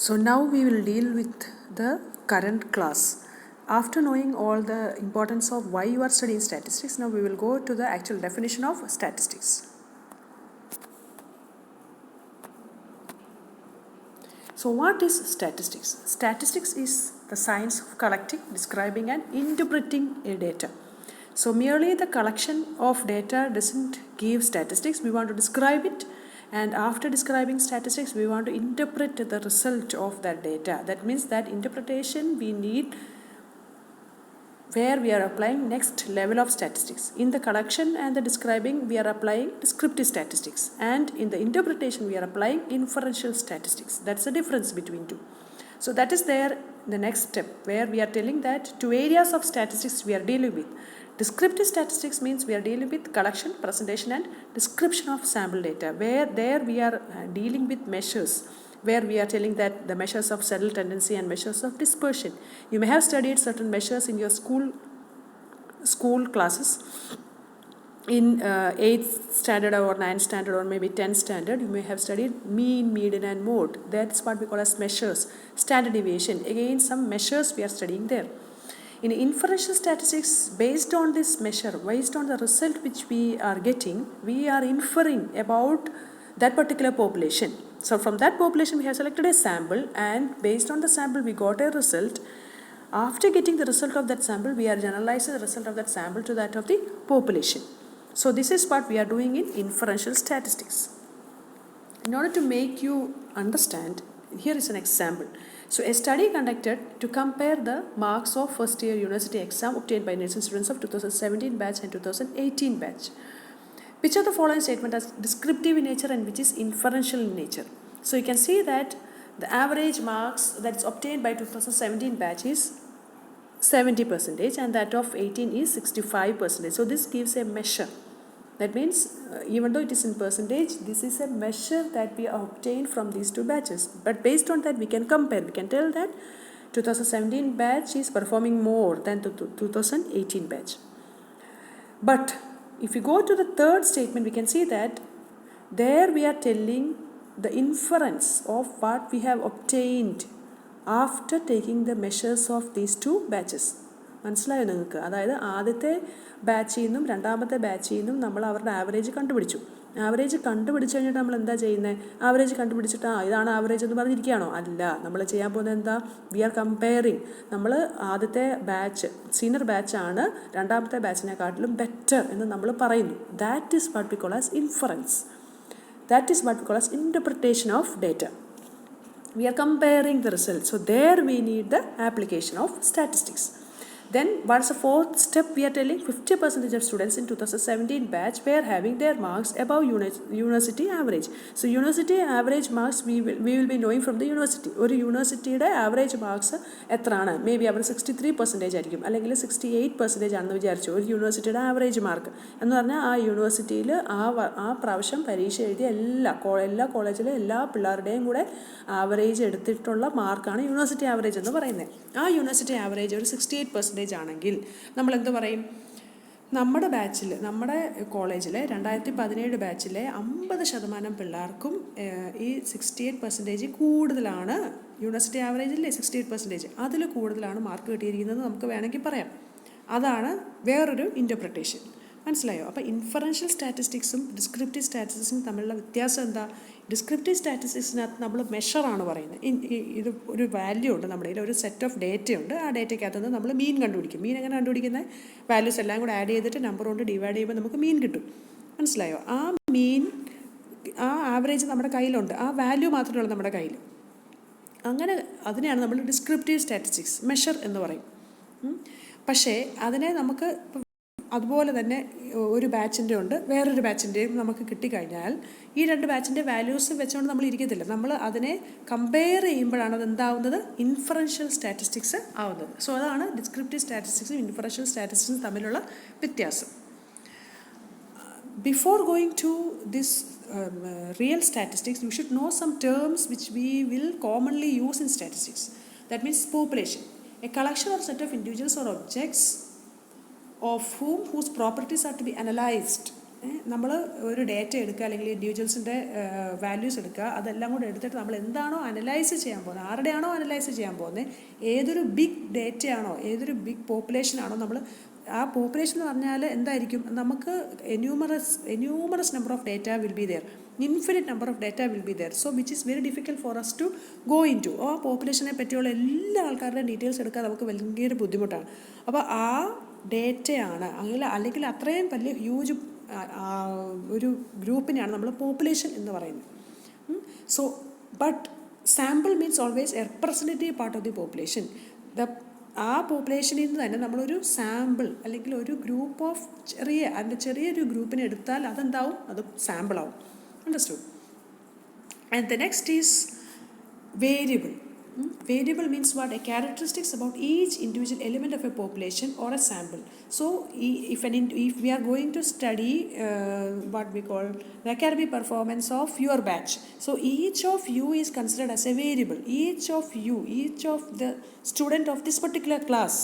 So now we will deal with the current class. After knowing all the importance of why you are studying statistics, now we will go to the actual definition of statistics. So what is statistics? Statistics is the science of collecting, describing and interpreting a data. So merely the collection of data doesn't give statistics. We want to describe it, and after describing statistics we want to interpret the result of that data. That means that interpretation we need where we are applying next level of statistics. In the collection and the describing we are applying descriptive statistics, and in the interpretation we are applying inferential statistics. That's the difference between two. So that is there the next step where we are telling that two areas of statistics we are dealing with. Descriptive statistics means we are dealing with collection, presentation and description of sample data, where there we are dealing with measures, where we are telling that the measures of settled tendency and measures of dispersion. You may have studied certain measures in your school classes. In 8th standard or 9th standard or maybe 10th standard, you may have studied mean, median and mode. That's what we call as measures. Standard deviation, again some measures we are studying there. In inferential statistics, based on this measure, based on the result which we are getting, we are inferring about that particular population. So from that population we have selected a sample, and based on the sample we got a result. After getting the result of that sample, we are generalizing the result of that sample to that of the population. So this is what we are doing in inferential statistics. In order to make you understand, here is an example. So a study conducted to compare the marks of first year university exam obtained by nursing students of 2017 batch and 2018 batch. Which of the following statement is descriptive in nature and which is inferential in nature? So you can see that the average marks that is obtained by 2017 batch is 70% and that of 18 is 65%. So this gives a measure. That means even though it is in percentage, this is a measure that we obtained from these two batches. But based on that we can compare. We can tell that 2017 batch is performing more than the 2018 batch. But if we go to the third statement, we can see that there we are telling the inference of what we have obtained after taking the measures of these two batches. മനസ്സിലായോ നിങ്ങൾക്ക്? അതായത് ആദ്യത്തെ ബാച്ചിൽ നിന്നും രണ്ടാമത്തെ ബാച്ചിൽ നിന്നും നമ്മൾ അവരുടെ ആവറേജ് കണ്ടുപിടിച്ചു. ആവറേജ് കണ്ടുപിടിച്ച് കഴിഞ്ഞിട്ട് നമ്മൾ എന്താ ചെയ്യുന്നത്? ആവറേജ് കണ്ടുപിടിച്ചിട്ട് ഇതാണ് ആവറേജ് എന്ന് പറഞ്ഞിരിക്കുകയാണോ? അല്ല. നമ്മൾ ചെയ്യാൻ പോകുന്നത് എന്താ? We are comparing. നമ്മൾ ആദ്യത്തെ ബാച്ച് സീനിയർ ബാച്ചാണ് രണ്ടാമത്തെ ബാച്ചിനെക്കാട്ടിലും ബെറ്റർ എന്ന് നമ്മൾ പറയുന്നു. That is what we call as inference. That is what we call as interpretation of data. We are comparing the results. So there we need the application of statistics. Then what's the fourth step? We are telling 50% of students in 2017 batch were having their marks above university average. So university average marks we will be knowing from the university. ഒരു യൂണിവേഴ്സിറ്റിയുടെ average marks എത്രയാണ്? May be അവർ 63% ആയിരിക്കും, അല്ലെങ്കിൽ 68% ആണെന്ന് വിചാരിച്ചു. ഒരു യൂണിവേഴ്സിറ്റിയുടെ average mark എന്ന് പറഞ്ഞാൽ ആ യൂണിവേഴ്സിറ്റിയിൽ ആ പ്രാവശ്യം പരീക്ഷ എഴുതിയ എല്ലാ കോളേജിലെ എല്ലാ പിള്ളേരുടെയും കൂടെ ആവറേജ് എടുത്തിട്ടുള്ള മാർക്കാണ് യൂണിവേഴ്സിറ്റി ആവറേജ് എന്ന് പറയുന്നത്. ആ യൂണിവേഴ്സിറ്റി ആവറേജ് ഒരു 68% ആണെങ്കിൽ നമ്മൾ എന്ത് പറയും? നമ്മുടെ ബാച്ചിൽ, നമ്മുടെ കോളേജിലെ 2017 ബാച്ചിലെ 50% പിള്ളേർക്കും ഈ 68% കൂടുതലാണ്. യൂണിവേഴ്സിറ്റി ആവറേജില്ലേ 68%, അതിൽ കൂടുതലാണ് മാർക്ക് കിട്ടിയിരിക്കുന്നത് നമുക്ക് വേണമെങ്കിൽ പറയാം. അതാണ് വേറൊരു ഇൻ്റർപ്രിട്ടേഷൻ. മനസ്സിലായോ? അപ്പോൾ ഇൻഫറൻഷ്യൽ സ്റ്റാറ്റിസ്റ്റിക്സും ഡിസ്ക്രിപ്റ്റീവ് സ്റ്റാറ്റിസ്റ്റിക്സും തമ്മിലുള്ള വ്യത്യാസം എന്താ? ഡിസ്ക്രിപ്റ്റീവ് സ്റ്റാറ്റിസ്റ്റിക്സിനകത്ത് നമ്മൾ മെഷറാണ് പറയുന്നത്. ഇത് ഒരു വാല്യൂ ഉണ്ട്, നമ്മുടെ കയ്യിൽ ഒരു സെറ്റ് ഓഫ് ഡേറ്റയുണ്ട്. ആ ഡേറ്റയ്ക്കകത്ത് നിന്ന് നമ്മൾ മീൻ കണ്ടുപിടിക്കും. മീൻ എങ്ങനെ കണ്ടുപിടിക്കുന്നത്? വാല്യൂസ് എല്ലാം കൂടെ ആഡ് ചെയ്തിട്ട് നമ്പർ കൊണ്ട് ഡിവൈഡ് ചെയ്യുമ്പോൾ നമുക്ക് മീൻ കിട്ടും. മനസ്സിലായോ? ആ മീൻ, ആ ആവറേജ് നമ്മുടെ കയ്യിലുണ്ട്. ആ വാല്യൂ മാത്രമേ ഉള്ളൂ നമ്മുടെ കയ്യിൽ. അങ്ങനെ അതിനെയാണ് നമ്മൾ ഡിസ്ക്രിപ്റ്റീവ് സ്റ്റാറ്റിസ്റ്റിക്സ്, മെഷർ എന്ന് പറയും. പക്ഷേ അതിനെ നമുക്ക് അതുപോലെ തന്നെ ഒരു ബാച്ചിൻ്റെ ഉണ്ട്, വേറൊരു ബാച്ചിൻ്റെയും നമുക്ക് കിട്ടിക്കഴിഞ്ഞാൽ ഈ രണ്ട് ബാച്ചിൻ്റെ വാല്യൂസ് വെച്ചുകൊണ്ട് നമ്മൾ ഇരിക്കത്തില്ല. നമ്മൾ അതിനെ കമ്പയർ ചെയ്യുമ്പോഴാണ് അത് എന്താവുന്നത്? ഇൻഫറൻഷ്യൽ സ്റ്റാറ്റിസ്റ്റിക്സ് ആവുന്നത്. സോ അതാണ് ഡിസ്ക്രിപ്റ്റീവ് സ്റ്റാറ്റിസ്റ്റിക്സും ഇൻഫറൻഷ്യൽ സ്റ്റാറ്റിസ്റ്റിക്സും തമ്മിലുള്ള വ്യത്യാസം. Before going to this real statistics, you should know some terms which we will commonly use in statistics. That means population, a collection or set of individuals or objects of whose properties are to be analyzed നമ്മൾ ഒരു data എടുക്കുക അല്ലെങ്കിൽ ഇൻഡിവിജ്വൽസിൻ്റെ values എടുക്കുക, അതെല്ലാം കൂടെ എടുത്തിട്ട് നമ്മൾ എന്താണോ അനലൈസ് ചെയ്യാൻ പോകുന്നത്, ആരുടെയാണോ അനലൈസ് ചെയ്യാൻ പോകുന്നത്, ഏതൊരു ബിഗ് ഡേറ്റയാണോ, ഏതൊരു ബിഗ് പോപ്പുലേഷനാണോ നമ്മൾ, ആ പോപ്പുലേഷൻ എന്ന് പറഞ്ഞാൽ എന്തായിരിക്കും, നമുക്ക് enumerous number of data will be there, infinite number of data will be there. So which is very difficult for us to go into. ആ പോപ്പുലേഷനെ പറ്റിയുള്ള എല്ലാ ആൾക്കാരുടെയും ഡീറ്റെയിൽസ് എടുക്കാൻ നമുക്ക് ഭയങ്കര ബുദ്ധിമുട്ടാണ്. അപ്പോൾ ആ ഡേറ്റയാണ് അല്ലെങ്കിൽ അത്രയും വലിയ ഹ്യൂജ് ഒരു ഗ്രൂപ്പിനെയാണ് നമ്മൾ പോപ്പുലേഷൻ എന്ന് പറയുന്നത്. So but sample means always A representative part of the population. ആ പോപ്പുലേഷനിൽ നിന്ന് തന്നെ നമ്മളൊരു സാമ്പിൾ അല്ലെങ്കിൽ ഒരു ഗ്രൂപ്പ് ഓഫ് ചെറിയൊരു ഗ്രൂപ്പിനെ എടുത്താൽ അതെന്താവും, അത് സാമ്പിളാവും. Understood? And the next is variable. Variable means what? A characteristics about each individual element of a population or a sample. So if we are going to study what we call the academic performance of your batch, so each of you is considered as a variable. Each of the student of this particular class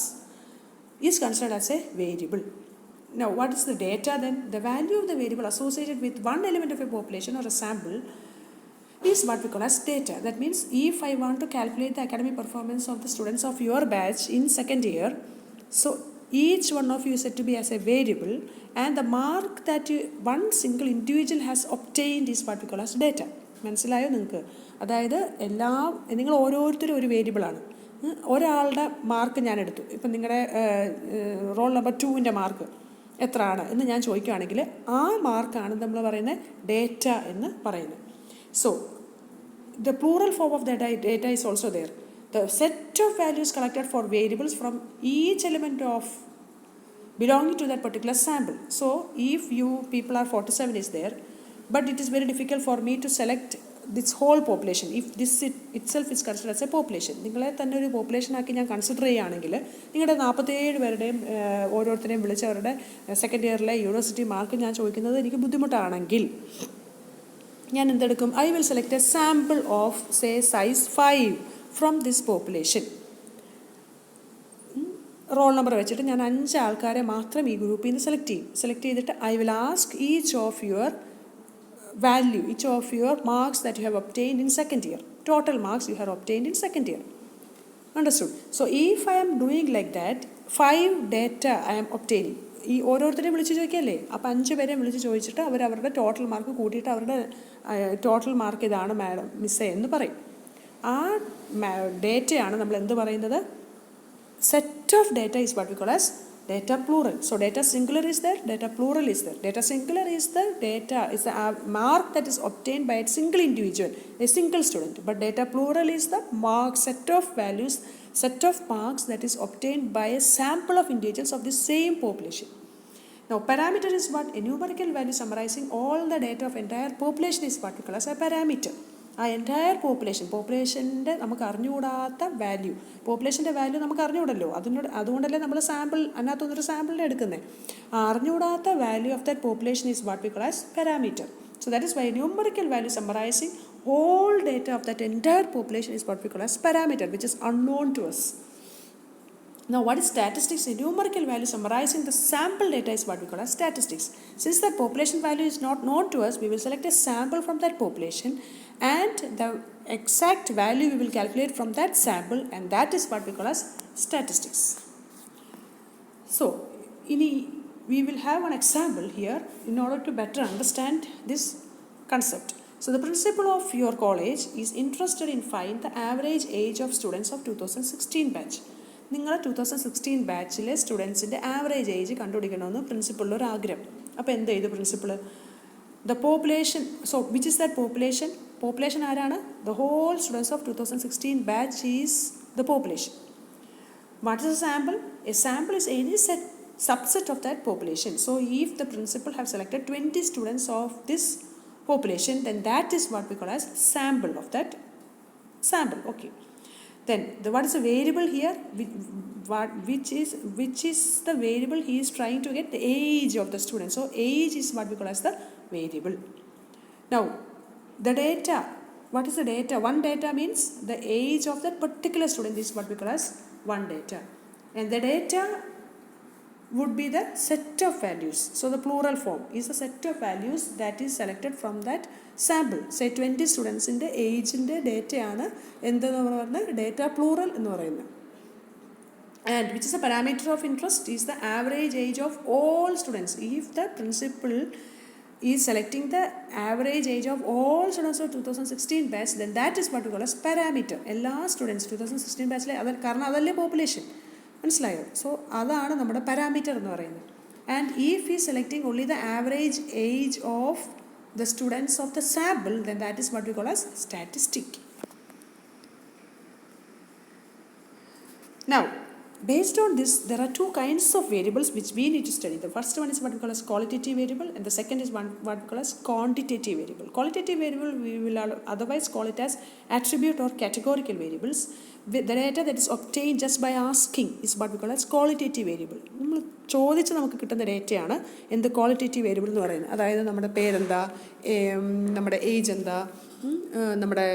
is considered as a variable. Now what is the data then? The value of the variable associated with one element of a population or a sample is what we call as data. That means if I want to calculate the academic performance of the students of your batch in second year, so each one of you is said to be as a variable, and the mark that one single individual has obtained is what we call as data. മനസ്സിലായോ നിങ്ങൾക്ക്? അതായത് നിങ്ങൾ ഓരോരുത്തരും ഒരു വേരിയബിളാണ്. ഒരാളുടെ mark ഞാൻ എടുത്തു, ഇപ്പം നിങ്ങളുടെ റോൾ നമ്പർ 2ൻ്റെ മാർക്ക് എത്രയാണ് എന്ന് ഞാൻ ചോദിക്കുകയാണെങ്കിൽ ആ മാർക്കാണ് നമ്മൾ പറയുന്നത് ഡേറ്റ എന്ന് പറയുന്നത്. So the plural form of the data is also there. The set of values collected for variables from each element of belonging to that particular sample. So if you people are 47 is there, but it is very difficult for me to select this whole population. If this itself is considered as a population, നിങ്ങളെ തന്നെ ഒരു population ആക്കി ഞാൻ consider ചെയ്യുകയാണെങ്കിൽ നിങ്ങളുടെ 47 പേരുടെയും ഓരോരുത്തരെയും വിളിച്ച് അവരുടെ സെക്കൻഡ് ഇയറിലെ യൂണിവേഴ്സിറ്റി മാർക്ക് ഞാൻ ചോദിക്കുന്നത് എനിക്ക് ബുദ്ധിമുട്ടാണെങ്കിൽ ഞാൻ എന്തെടുക്കും? I will select a sample of say size 5 from this population. Roll number വെച്ചിട്ട് ഞാൻ 5 ആൾക്കാരെ മാത്രം ഈ ഗ്രൂപ്പിൽ നിന്ന് സെലക്ട് ചെയ്തിട്ട് I will ask each of your marks that you have obtained in second year, total marks you have obtained in second year. Understood? So if I am doing like that 5 data I am obtaining. ഈ ഓരോരുത്തരെയും വിളിച്ച് ചോദിക്കല്ലേ, അപ്പോൾ 5 പേരെയും വിളിച്ച് ചോദിച്ചിട്ട് അവരുടെ total mark കൂട്ടിയിട്ട് അവരുടെ ടോട്ടൽ മാർക്ക് ഇതാണ് മാഡം മിസ്സേ എന്ന് പറയും. ആ ഡേറ്റയാണ് നമ്മൾ എന്ത് പറയുന്നത്? Set of data is what we call as data plural. So data singular is there, data plural is there. Data singular is the data is the mark that is obtained by a single individual, a single student. But data plural is the set of values, set of marks that is obtained by a sample of individuals of the same population. Now parameter is what? A numerical value summarizing all the data of entire population is what we call as a parameter. ആ entire പോപ്പുലേഷൻ്റെ നമുക്ക് അറിഞ്ഞുകൂടാത്ത value, പോപ്പുലേഷൻ്റെ value നമുക്ക് അറിഞ്ഞുകൂടല്ലോ, അതുകൊണ്ടല്ലേ നമ്മൾ അതിനകത്തൊന്നൊരു സാമ്പിളിനെ എടുക്കുന്നത്. ആ അറിഞ്ഞുകൂടാത്ത value of that population is what we call as parameter. So that is why numerical value summarising all data of that entire population is what we call as parameter, which is unknown to us. Now what is statistics? A numerical value summarizing the sample data is what we call as statistics. Since that population value is not known to us, we will select a sample from that population and the exact value we will calculate from that sample, and that is what we call as statistics. So we will have an example here in order to better understand this concept. So the principal of your college is interested in find the average age of students of 2016 batch. നിങ്ങൾ 2016 ബാച്ചിലെ സ്റ്റുഡൻസിൻ്റെ average age കണ്ടുപിടിക്കണമെന്ന് പ്രിൻസിപ്പളിൻ്റെ ഒരു ആഗ്രഹം. അപ്പോൾ എന്ത് ചെയ്തു principal? The population. So which is that population? Population ആരാണ്? The whole students of 2016 batch is the population. What is a sample? A sample is any subset of that population. So if the principal have selected 20 students of this population, then that is what we call as sample of that sample. Okay. Then what is the variable here? Which is the variable he is trying to get? The age of the student. So age is what we call as the variable. Now the data. What is the data? One data means the age of that particular student is what we call as one data. And the data would be the set of values. So the plural form is a set of values that is selected from that sample. Say 20 students in the age in the data ആണ് എന്തെന്ന് പറഞ്ഞാൽ data plural എന്ന് പറയുന്നത്. And which is a parameter of interest is the average age of all students. If the principal is selecting the average age of all students of 2016 batch, then that is what we call as parameter. എല്ലാ students 2016 ബാച്ചിലെ അത് കാരണം അതല്ലേ population, മനസ്സിലായോ? So അതാണ് നമ്മുടെ parameter എന്ന് പറയുന്നത്. And if ഈ selecting only the average age of the students of the sample, then that is what we call as statistic. Now, based on this, there are two kinds of variables which we need to study. The first one is what we call as qualitative variable, and the second is what we call as quantitative variable. Qualitative variable, we will otherwise call it as attribute or categorical variables. The data that is obtained just by asking is what we call as qualitative variable. നമ്മൾ ചോദിച്ച് നമുക്ക് കിട്ടുന്ന ഡേറ്റയാണ് എന്ത് qualitative variable എന്ന് പറയുന്നത്. അതായത് നമ്മുടെ പേരെന്താ, നമ്മുടെ ഏജ് എന്താ, നമ്മുടെ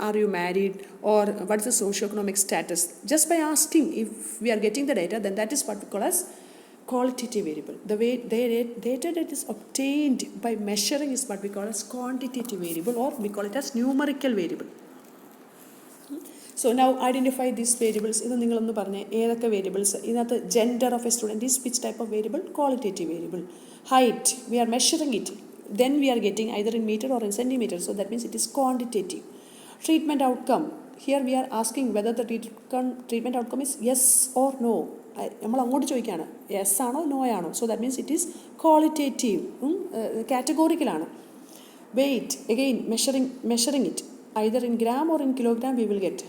are you married or what is the socio economic status. Just by asking if we are getting the data, then that is what we call as qualitative variable. The data that is obtained by measuring is what we call as quantitative variable, or we call it as numerical variable. So now identify these variables. ഇത് നിങ്ങളൊന്ന് പറഞ്ഞേ ഏതൊക്കെ variables ഇതിനകത്ത്. Gender of a student is which type of variable? Qualitative variable. Height, we are measuring it, then we are getting either in meter or in centimeter, so that means it is quantitative. Treatment outcome, here we are asking whether the treatment outcome is yes or no. നമ്മൾ അങ്ങോട്ട് ചോദിക്കുകയാണ് yes ആണോ no ആണോ. So that means it is qualitative, കാറ്റഗോറിക്കലാണ്. Weight, again measuring it either in gram or in kilogram we will get.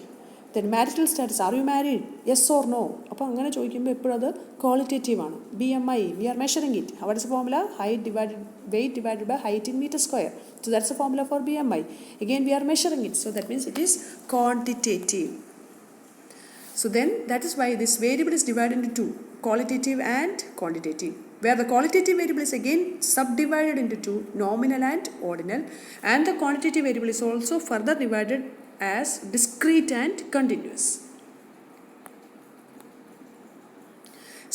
Then marital status, are you married? Yes or no. അപ്പോൾ അങ്ങനെ ചോദിക്കുമ്പോൾ എപ്പോഴും അത് ക്വാളിറ്റേറ്റീവ് ആണ്. BMI, we are measuring it. What is the formula? Weight divided by height in meter square. So that's the formula for BMI. Again we are measuring it. So that means it is quantitative. So then that is why this variable is divided into two, qualitative and quantitative, where the qualitative variable is again subdivided into two, nominal and ordinal, and the quantitative variable is also further divided as discrete and continuous.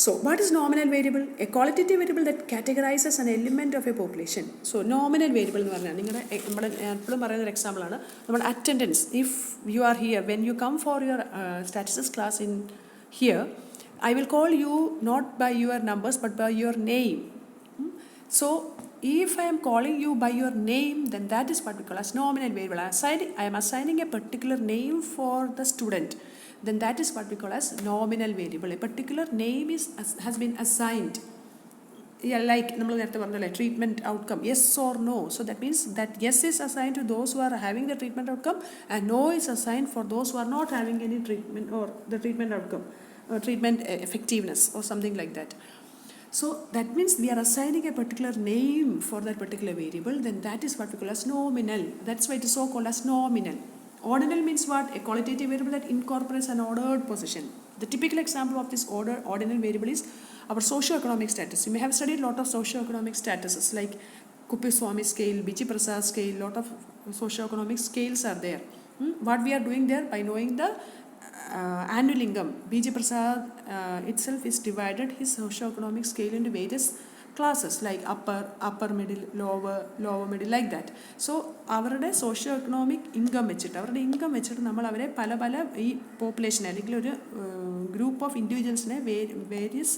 So what is nominal variable? A qualitative variable that categorizes an element of a population. So nominal variable എന്ന് പറഞ്ഞാൽ നിങ്ങളുടെ നമ്മുടെ എപ്പോഴും പറയുന്ന ഒരു എക്സാമ്പിളാണ് നമ്മുടെ attendance. If you are here, when you come for your statistics class in here, I will call you not by your numbers but by your name. So if I am calling you by your name, then that is what we call as nominal variable. I am assigning a particular name for the student, then that is what we call as nominal variable. A particular name has been assigned. Yeah, like നമ്മൾ നേരത്തെ പറഞ്ഞല്ലേ treatment outcome yes or no. So that means that yes is assign to those who are having the treatment outcome and no is assign for those who are not having any treatment or the treatment outcome, treatment effectiveness or something like that. So that means we are assigning a particular name for that particular variable, then that is what we call as nominal. That's why it is so called as nominal. Ordinal means what? A qualitative variable that incorporates an ordered position. The typical example of this ordinal variable is our socio-economic status. You may have studied a lot of socio-economic statuses like Kuppaswamy scale, Bichi Prasad scale, lot of socio-economic scales are there. What we are doing there, by knowing the annual income, B.J. Prasad itself is divided his socio-economic scale into various classes like upper middle, lower middle, like that. So അവരുടെ socio economic income വെച്ചിട്ട് നമ്മൾ അവരെ പല ഈ പോപ്പുലേഷനെ അല്ലെങ്കിൽ ഒരു group of ഇൻഡിവിജ്വൽസിനെ various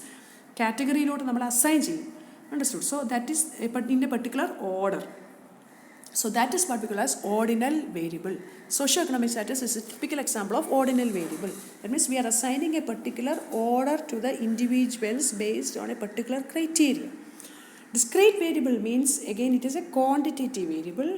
കാറ്റഗറിയിലോട്ട് നമ്മൾ assign ചെയ്യും. Understood? So that is in A particular order. So that is what we call as ordinal variable. Socio-economic status is a typical example of ordinal variable. That means we are assigning a particular order to the individuals based on a particular criteria. Discrete variable means again it is a quantitative variable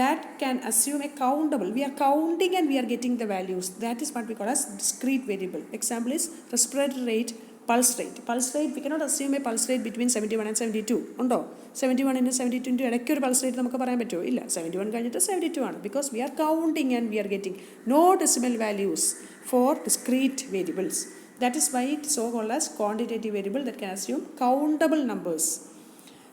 that can assume a countable. We are counting and we are getting the values. That is what we call as discrete variable. Example is respiratory rate, pulse rate. We cannot assume a pulse rate between 71 and 72. ഉണ്ടോ? 71 നും 72 നും ഇടയ്ക്ക് ഒരു pulse rate നമുക്ക് പറയാൻ പറ്റുമോ? ഇല്ല. 71 കഴിഞ്ഞിട്ട് 72 ആണ്. Because we are counting and we are getting no decimal values for discrete variables. That is why it so called as quantitative variable that can assume countable numbers.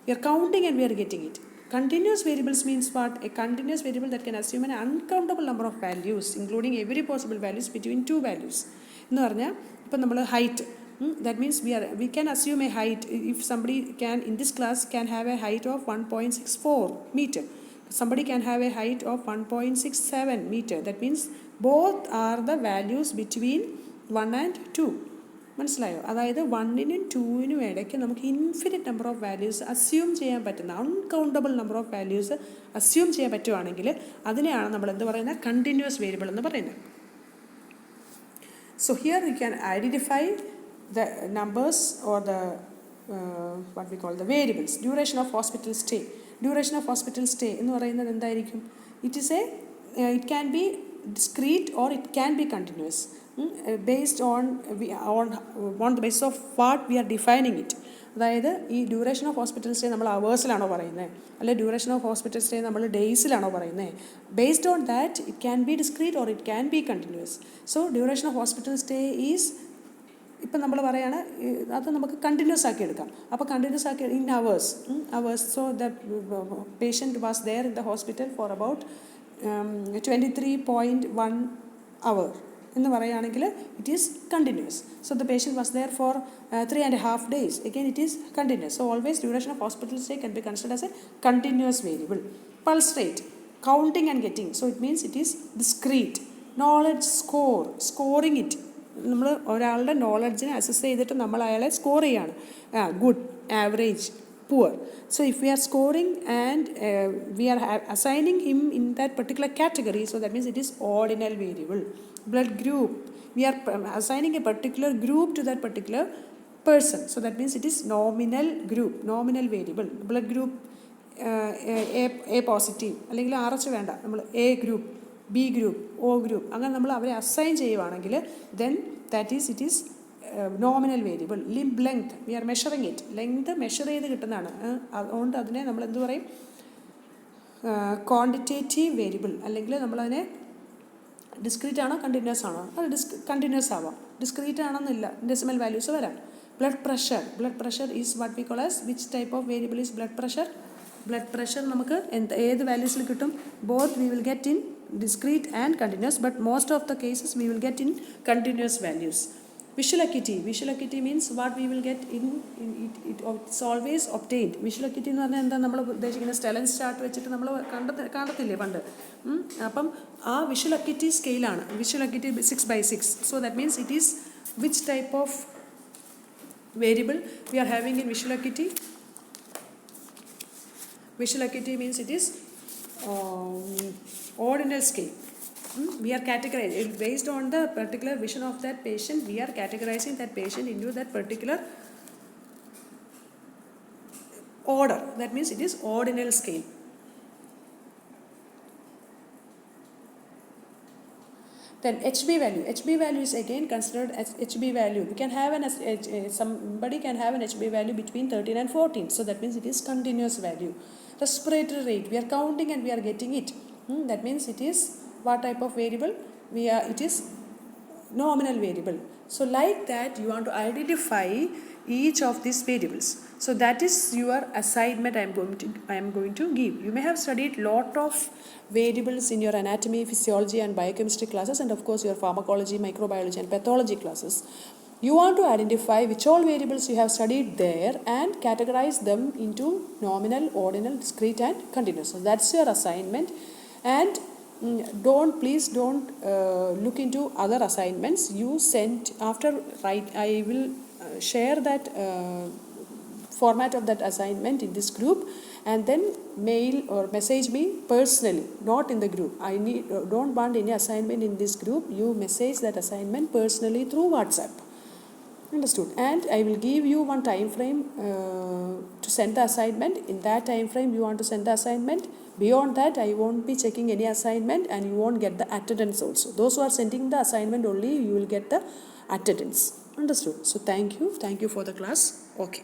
We are counting and we are getting it. Continuous variables means what? A continuous variable that can assume an uncountable number of values including every possible values between two values. എന്ന് പറഞ്ഞാൽ ഇപ്പം നമ്മൾ height That means we can assume a height. If somebody can in this class can have a height of 1.64 meter, somebody can have a height of 1.67 meter. That means both are the values between 1 and 2. മനസ്സിലായോ? അതായത് 1നും 2നും ഇടയ്ക്ക് നമുക്ക് infinite number of values assume ചെയ്യാൻ പറ്റുന്ന uncountable number of values assume ചെയ്യാൻ പറ്റുവാണെങ്കിൽ അതിനെയാണ് നമ്മൾ എന്ത് പറയുന്നത്? കണ്ടിന്യൂസ് വേരിയബിൾ എന്ന് പറയുന്നത്. So here we can identify the numbers or the what we call the variables. Duration of hospital stay. Duration of hospital stay എന്ന് പറയുന്നത് എന്തായിരിക്കും? It can be discrete or it can be continuous. Based on the basis of what we are defining it. അതായത് ഈ duration of hospital stay നമ്മൾ അവേഴ്സിലാണോ പറയുന്നത്, അല്ലെങ്കിൽ duration of hospital stay നമ്മൾ ഡേയ്സിലാണോ പറയുന്നത്? Based on that it can be discrete or it can be continuous. So duration of hospital stay is ഇപ്പം നമ്മൾ പറയുകയാണ് അത് നമുക്ക് കണ്ടിന്യൂസ് ആക്കി എടുക്കാം. അപ്പോൾ കണ്ടിന്യൂസ് ആക്കി in hours. So the patient was there in the hospital for about 23.1 hour എന്ന് പറയുകയാണെങ്കിൽ it is continuous. So the patient was there for 3.5 days. Again it is continuous. So always duration of hospital stay can be considered as a continuous variable. Pulse rate, counting and getting. So it means it is discrete. Knowledge score, scoring it. നമ്മൾ ഒരാളുടെ നോളജിനെ assess ചെയ്തിട്ട് നമ്മൾ അയാളെ score ചെയ്യാണ്. Good, average, poor. So if we are scoring and we are assigning him in that particular category, so that means it is ordinal variable. Blood group, we are assigning a particular group to that particular person, so that means it is nominal group, nominal variable. Blood group A positive അല്ലെങ്കിൽ RH വേണ്ട, നമ്മൾ A group, B group, O group അങ്ങനെ നമ്മൾ അവരെ assign ചെയ്യുവാണെങ്കിൽ then it is nominal variable. Limb length, we are measuring it. Length measure ചെയ്ത് കിട്ടുന്നതാണ്. അതുകൊണ്ട് അതിനെ നമ്മൾ എന്ത് പറയും? Quantitative variable. അല്ലെങ്കിൽ നമ്മളതിനെ ഡിസ്ക്രീറ്റ് ആണോ കണ്ടിന്യൂസ് ആണോ? അത് കണ്ടിന്യൂസ് ആവാം. ഡിസ്ക്രീറ്റ് ആണെന്നില്ല, ഡെസിമൽ വാല്യൂസ് വരാം. Blood pressure is what we call as which type of variable is blood pressure? Blood pressure നമുക്ക് ഏത് വാല്യൂസിൽ കിട്ടും? Both we will get in discrete and continuous, but most of the cases we will get in continuous values. Visual acuity means what we will get in it's always obtained. Visual acuity എന്ന് പറഞ്ഞാൽ എന്താ? നമ്മൾ ഉദ്ദേശിക്കുന്ന സ്റ്റെലൻസ് chart വെച്ചിട്ട് നമ്മൾ കണ്ടത്തില്ലേ പണ്ട്? അപ്പം ആ വിഷ്വൽ അക്യൂറ്റി സ്കെയിലാണ്. Visual acuity 6/6. So that means it is which type of variable we are having in visual acuity? Visual acuity means it is ordinal scale. We are categorizing based on the particular vision of that patient. We are categorizing that patient into that particular order. That means it is ordinal scale. Then HB value is again considered as HB value. We can have somebody can have an HB value between 13 and 14. So that means it is continuous value. Respiratory rate, we are counting and we are getting it. That means it is what type of variable? It is nominal variable. So like that you want to identify each of these variables. So that is your assignment I am going to give. You may have studied lot of variables in your anatomy, physiology and biochemistry classes, and of course your pharmacology, microbiology and pathology classes. You want to identify which all variables you have studied there and categorize them into nominal, ordinal, discrete and continuous. So that's your assignment. And please don't look into other assignments you sent after. I will share that format of that assignment in this group, and then mail or message me personally, not in the group. Don't want any assignment in this group. You message that assignment personally through WhatsApp. Understood? And I will give you one time frame to send the assignment. In that time frame you want to send the assignment. Beyond that I won't be checking any assignment, and you won't get the attendance also. Those who are sending the assignment only, you will get the attendance. Understood? So thank you for the class. Okay.